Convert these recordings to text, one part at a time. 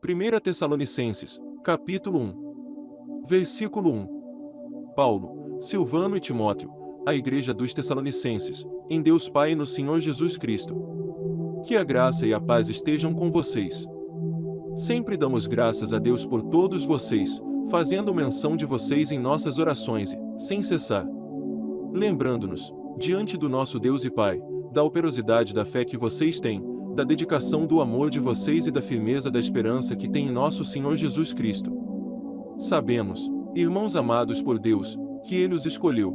1 Tessalonicenses, capítulo 1. Versículo 1. Paulo, Silvano e Timóteo, a igreja dos Tessalonicenses, em Deus Pai e no Senhor Jesus Cristo. Que a graça e a paz estejam com vocês. Sempre damos graças a Deus por todos vocês, fazendo menção de vocês em nossas orações e, sem cessar, lembrando-nos, diante do nosso Deus e Pai, da operosidade da fé que vocês têm, da dedicação do amor de vocês e da firmeza da esperança que tem em nosso Senhor Jesus Cristo. Sabemos, irmãos amados por Deus, que Ele os escolheu.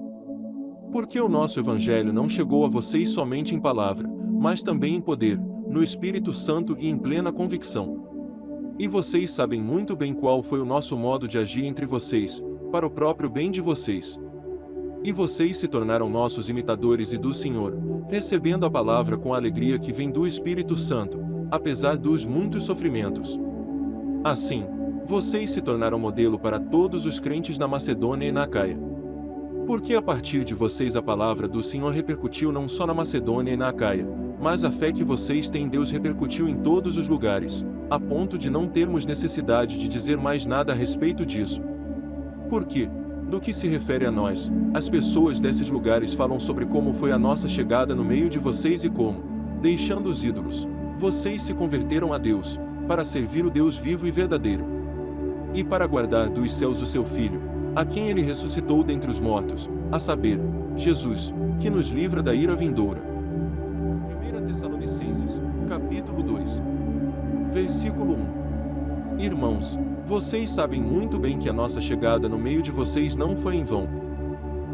Porque o nosso Evangelho não chegou a vocês somente em palavra, mas também em poder, no Espírito Santo e em plena convicção. E vocês sabem muito bem qual foi o nosso modo de agir entre vocês, para o próprio bem de vocês. E vocês se tornaram nossos imitadores e do Senhor, recebendo a palavra com a alegria que vem do Espírito Santo, apesar dos muitos sofrimentos. Assim, vocês se tornaram modelo para todos os crentes na Macedônia e na Acaia. Porque a partir de vocês a palavra do Senhor repercutiu não só na Macedônia e na Acaia, mas a fé que vocês têm em Deus repercutiu em todos os lugares, a ponto de não termos necessidade de dizer mais nada a respeito disso. Porque, no que se refere a nós, as pessoas desses lugares falam sobre como foi a nossa chegada no meio de vocês e como, deixando os ídolos, vocês se converteram a Deus, para servir o Deus vivo e verdadeiro. E para guardar dos céus o seu Filho, a quem ele ressuscitou dentre os mortos, a saber, Jesus, que nos livra da ira vindoura. 1 Tessalonicenses, capítulo 2. Versículo 1. Irmãos, vocês sabem muito bem que a nossa chegada no meio de vocês não foi em vão.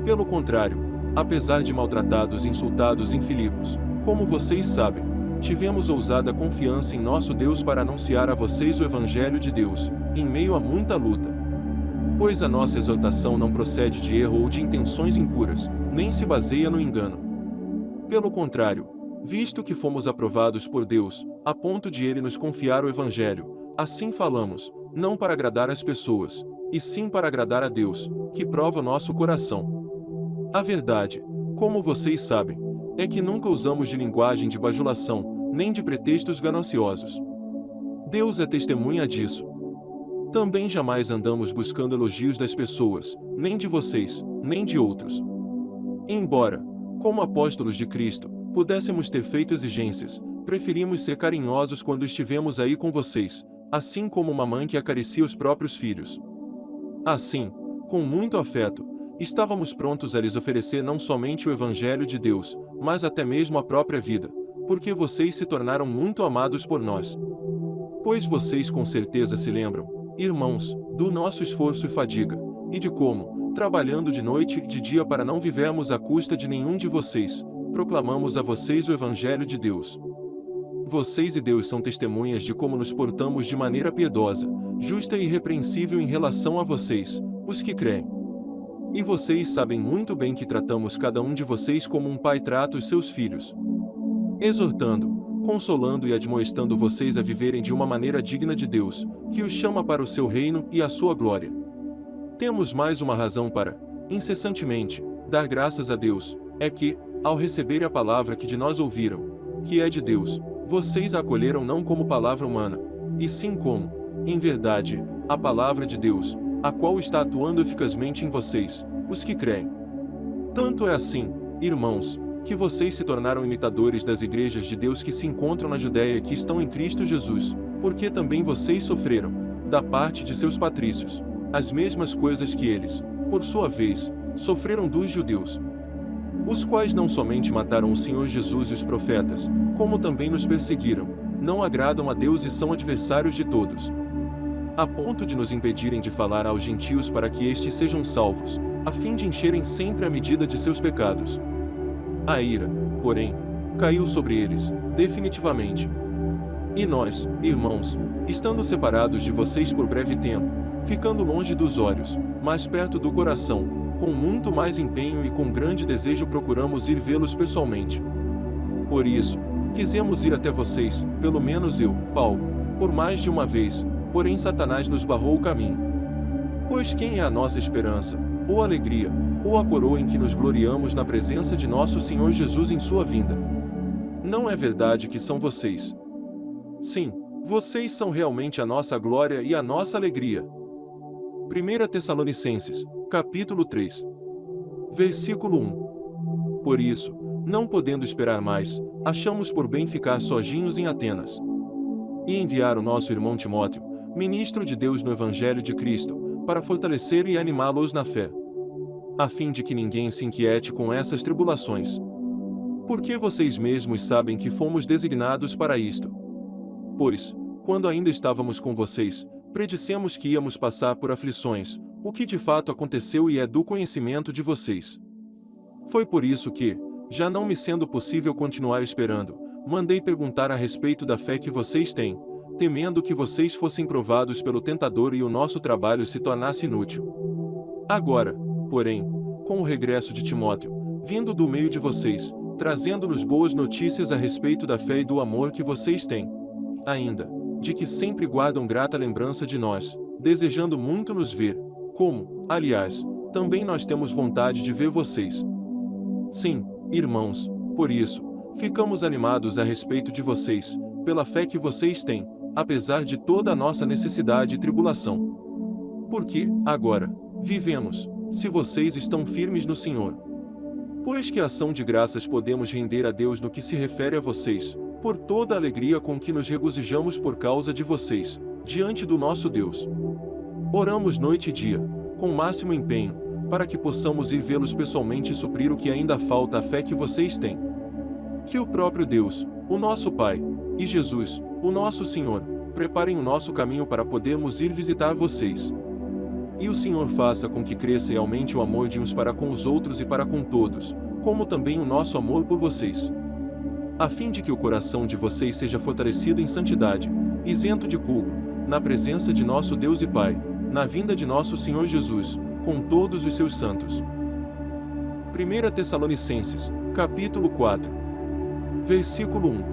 Pelo contrário, apesar de maltratados e insultados em Filipos, como vocês sabem, tivemos ousada confiança em nosso Deus para anunciar a vocês o Evangelho de Deus, em meio a muita luta. Pois a nossa exortação não procede de erro ou de intenções impuras, nem se baseia no engano. Pelo contrário, visto que fomos aprovados por Deus, a ponto de Ele nos confiar o Evangelho, assim falamos, não para agradar as pessoas, e sim para agradar a Deus, que prova o nosso coração. A verdade, como vocês sabem, é que nunca usamos de linguagem de bajulação, nem de pretextos gananciosos. Deus é testemunha disso. Também jamais andamos buscando elogios das pessoas, nem de vocês, nem de outros. Embora, como apóstolos de Cristo, pudéssemos ter feito exigências, preferimos ser carinhosos quando estivemos aí com vocês, assim como uma mãe que acaricia os próprios filhos. Assim, com muito afeto, estávamos prontos a lhes oferecer não somente o Evangelho de Deus, mas até mesmo a própria vida, porque vocês se tornaram muito amados por nós. Pois vocês com certeza se lembram, irmãos, do nosso esforço e fadiga, e de como, trabalhando de noite e de dia para não vivermos à custa de nenhum de vocês, proclamamos a vocês o Evangelho de Deus. Vocês e Deus são testemunhas de como nos portamos de maneira piedosa, justa e irrepreensível em relação a vocês, os que creem. E vocês sabem muito bem que tratamos cada um de vocês como um pai trata os seus filhos, exortando, consolando e admoestando vocês a viverem de uma maneira digna de Deus, que os chama para o seu reino e a sua glória. Temos mais uma razão para, incessantemente, dar graças a Deus, é que, ao receberem a palavra que de nós ouviram, que é de Deus, vocês a acolheram não como palavra humana, e sim como, em verdade, a palavra de Deus, a qual está atuando eficazmente em vocês, os que creem. Tanto é assim, irmãos, que vocês se tornaram imitadores das igrejas de Deus que se encontram na Judéia e que estão em Cristo Jesus, porque também vocês sofreram, da parte de seus patrícios, as mesmas coisas que eles, por sua vez, sofreram dos judeus, os quais não somente mataram o Senhor Jesus e os profetas, como também nos perseguiram, não agradam a Deus e são adversários de todos, a ponto de nos impedirem de falar aos gentios para que estes sejam salvos, a fim de encherem sempre a medida de seus pecados. A ira, porém, caiu sobre eles, definitivamente. E nós, irmãos, estando separados de vocês por breve tempo, ficando longe dos olhos, mas perto do coração, com muito mais empenho e com grande desejo procuramos ir vê-los pessoalmente. Por isso, quisemos ir até vocês, pelo menos eu, Paulo, por mais de uma vez, porém Satanás nos barrou o caminho. Pois quem é a nossa esperança, ou alegria, ou a coroa em que nos gloriamos na presença de nosso Senhor Jesus em sua vinda? Não é verdade que são vocês? Sim, Vocês são realmente a nossa glória e a nossa alegria. 1 Tessalonicenses, capítulo 3. Versículo 1. Por isso, não podendo esperar mais, achamos por bem ficar sozinhos em Atenas. E enviar o nosso irmão Timóteo, ministro de Deus no Evangelho de Cristo, para fortalecer e animá-los na fé, a fim de que ninguém se inquiete com essas tribulações. Porque vocês mesmos sabem que fomos designados para isto. Pois, quando ainda estávamos com vocês, predissemos que íamos passar por aflições, o que de fato aconteceu e é do conhecimento de vocês. Foi por isso que, já não me sendo possível continuar esperando, mandei perguntar a respeito da fé que vocês têm, temendo que vocês fossem provados pelo tentador e o nosso trabalho se tornasse inútil. Agora, porém, com o regresso de Timóteo, vindo do meio de vocês, trazendo-nos boas notícias a respeito da fé e do amor que vocês têm, ainda, de que sempre guardam grata lembrança de nós, desejando muito nos ver, como, aliás, também nós temos vontade de ver vocês. Sim, irmãos, por isso, ficamos animados a respeito de vocês, pela fé que vocês têm, apesar de toda a nossa necessidade e tribulação. Porque, agora, vivemos, se vocês estão firmes no Senhor. Pois que ação de graças podemos render a Deus no que se refere a vocês, por toda a alegria com que nos regozijamos por causa de vocês, diante do nosso Deus. Oramos noite e dia, com o máximo empenho, para que possamos ir vê-los pessoalmente e suprir o que ainda falta à fé que vocês têm. Que o próprio Deus, o nosso Pai, e Jesus, o nosso Senhor, preparem o nosso caminho para podermos ir visitar vocês. E o Senhor faça com que cresça e aumente o amor de uns para com os outros e para com todos, como também o nosso amor por vocês, a fim de que o coração de vocês seja fortalecido em santidade, isento de culpa, na presença de nosso Deus e Pai, na vinda de nosso Senhor Jesus, com todos os seus santos. 1 Tessalonicenses, capítulo 4. Versículo 1.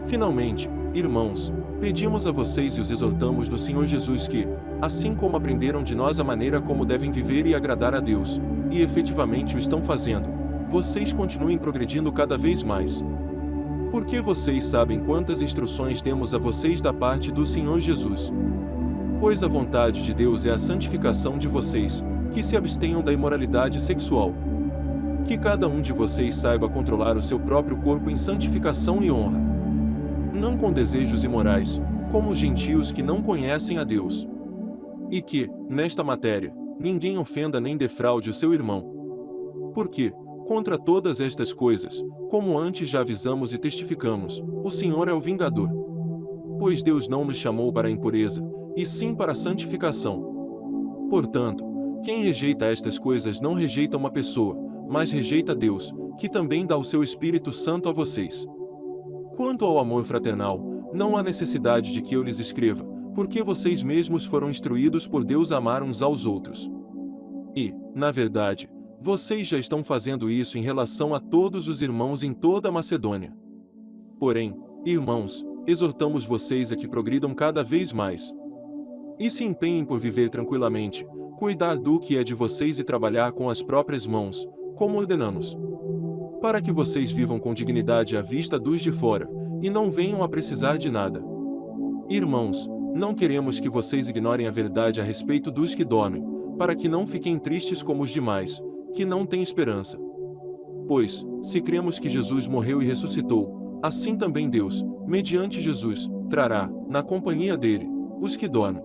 Finalmente, irmãos, pedimos a vocês e os exortamos no Senhor Jesus que, assim como aprenderam de nós a maneira como devem viver e agradar a Deus, e efetivamente o estão fazendo, vocês continuem progredindo cada vez mais. Porque vocês sabem quantas instruções demos a vocês da parte do Senhor Jesus. Pois a vontade de Deus é a santificação de vocês, que se abstenham da imoralidade sexual. Que cada um de vocês saiba controlar o seu próprio corpo em santificação e honra, não com desejos imorais, como os gentios que não conhecem a Deus. E que, nesta matéria, ninguém ofenda nem defraude o seu irmão. Porque, contra todas estas coisas, como antes já avisamos e testificamos, o Senhor é o vingador. Pois Deus não nos chamou para a impureza, e sim para a santificação. Portanto, quem rejeita estas coisas não rejeita uma pessoa, mas rejeita Deus, que também dá o seu Espírito Santo a vocês. Quanto ao amor fraternal, não há necessidade de que eu lhes escreva, porque vocês mesmos foram instruídos por Deus a amar uns aos outros. E, na verdade, vocês já estão fazendo isso em relação a todos os irmãos em toda a Macedônia. Porém, irmãos, exortamos vocês a que progridam cada vez mais. E se empenhem por viver tranquilamente, cuidar do que é de vocês e trabalhar com as próprias mãos, como ordenamos. Para que vocês vivam com dignidade à vista dos de fora, e não venham a precisar de nada. Irmãos, não queremos que vocês ignorem a verdade a respeito dos que dormem, para que não fiquem tristes como os demais, que não têm esperança. Pois, se cremos que Jesus morreu e ressuscitou, assim também Deus, mediante Jesus, trará, na companhia dele, os que dormem.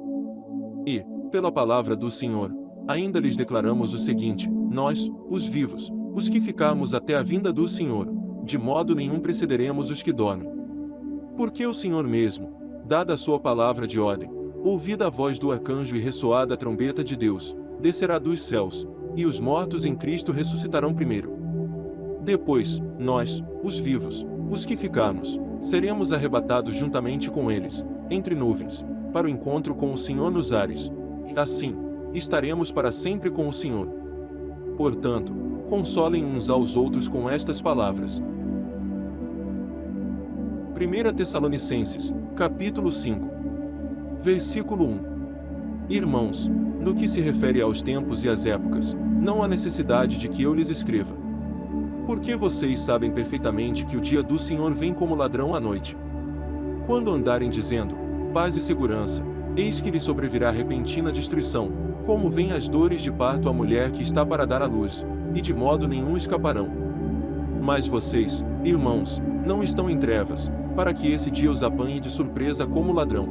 E, pela palavra do Senhor, ainda lhes declaramos o seguinte: nós, os vivos, os que ficarmos até a vinda do Senhor, de modo nenhum precederemos os que dormem. Porque o Senhor mesmo, dada a sua palavra de ordem, ouvida a voz do arcanjo e ressoada a trombeta de Deus, descerá dos céus, e os mortos em Cristo ressuscitarão primeiro. Depois, nós, os vivos, os que ficarmos, seremos arrebatados juntamente com eles, entre nuvens, para o encontro com o Senhor nos ares, e assim, estaremos para sempre com o Senhor. Portanto, consolem uns aos outros com estas palavras. 1 Tessalonicenses, capítulo 5. Versículo 1. Irmãos, no que se refere aos tempos e às épocas, não há necessidade de que eu lhes escreva. Porque vocês sabem perfeitamente que o dia do Senhor vem como ladrão à noite. Quando andarem dizendo, paz e segurança, eis que lhe sobrevirá repentina destruição, como vêm as dores de parto à mulher que está para dar à luz, e de modo nenhum escaparão. Mas vocês, irmãos, não estão em trevas, para que esse dia os apanhe de surpresa como ladrão.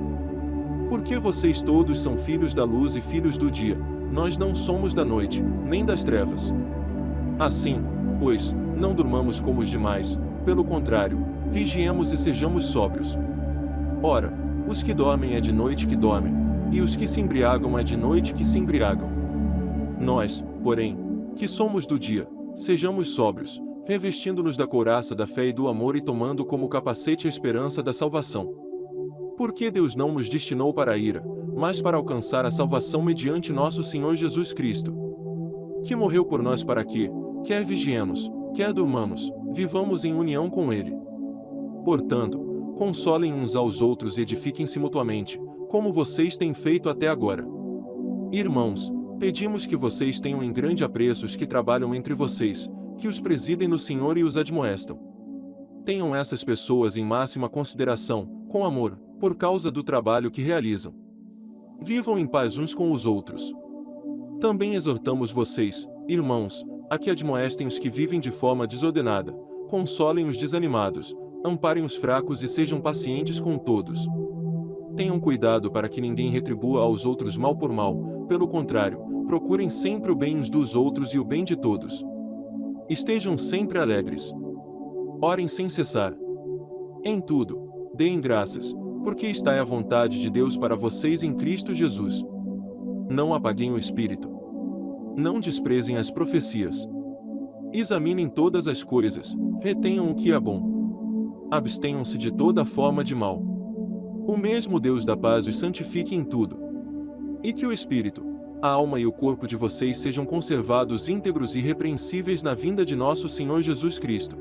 Porque vocês todos são filhos da luz e filhos do dia, nós não somos da noite, nem das trevas. Assim, pois, não durmamos como os demais, pelo contrário, vigiemos e sejamos sóbrios. Ora, os que dormem é de noite que dormem, e os que se embriagam é de noite que se embriagam. Nós, porém, que somos do dia, sejamos sóbrios, revestindo-nos da couraça da fé e do amor e tomando como capacete a esperança da salvação. Porque Deus não nos destinou para a ira, mas para alcançar a salvação mediante nosso Senhor Jesus Cristo, que morreu por nós para que, quer vigiemos, quer durmamos, vivamos em união com Ele. Portanto, consolem uns aos outros e edifiquem-se mutuamente, como vocês têm feito até agora. Irmãos, pedimos que vocês tenham em grande apreço os que trabalham entre vocês, que os presidem no Senhor e os admoestam. Tenham essas pessoas em máxima consideração, com amor, por causa do trabalho que realizam. Vivam em paz uns com os outros. Também exortamos vocês, irmãos, a que admoestem os que vivem de forma desordenada, consolem os desanimados, amparem os fracos e sejam pacientes com todos. Tenham cuidado para que ninguém retribua aos outros mal por mal, pelo contrário, procurem sempre o bem uns dos outros e o bem de todos. Estejam sempre alegres. Orem sem cessar. Em tudo, deem graças, porque esta é a vontade de Deus para vocês em Cristo Jesus. Não apaguem o espírito. Não desprezem as profecias. Examinem todas as coisas, retenham o que é bom. Abstenham-se de toda forma de mal. O mesmo Deus da paz os santifique em tudo. E que o espírito, a alma e o corpo de vocês sejam conservados íntegros e irrepreensíveis na vinda de nosso Senhor Jesus Cristo.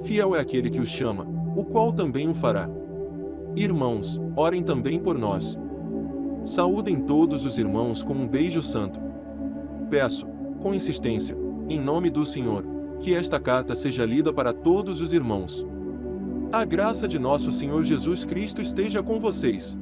Fiel é aquele que os chama, o qual também o fará. Irmãos, orem também por nós. Saúdem todos os irmãos com um beijo santo. Peço, com insistência, em nome do Senhor, que esta carta seja lida para todos os irmãos. A graça de nosso Senhor Jesus Cristo esteja com vocês.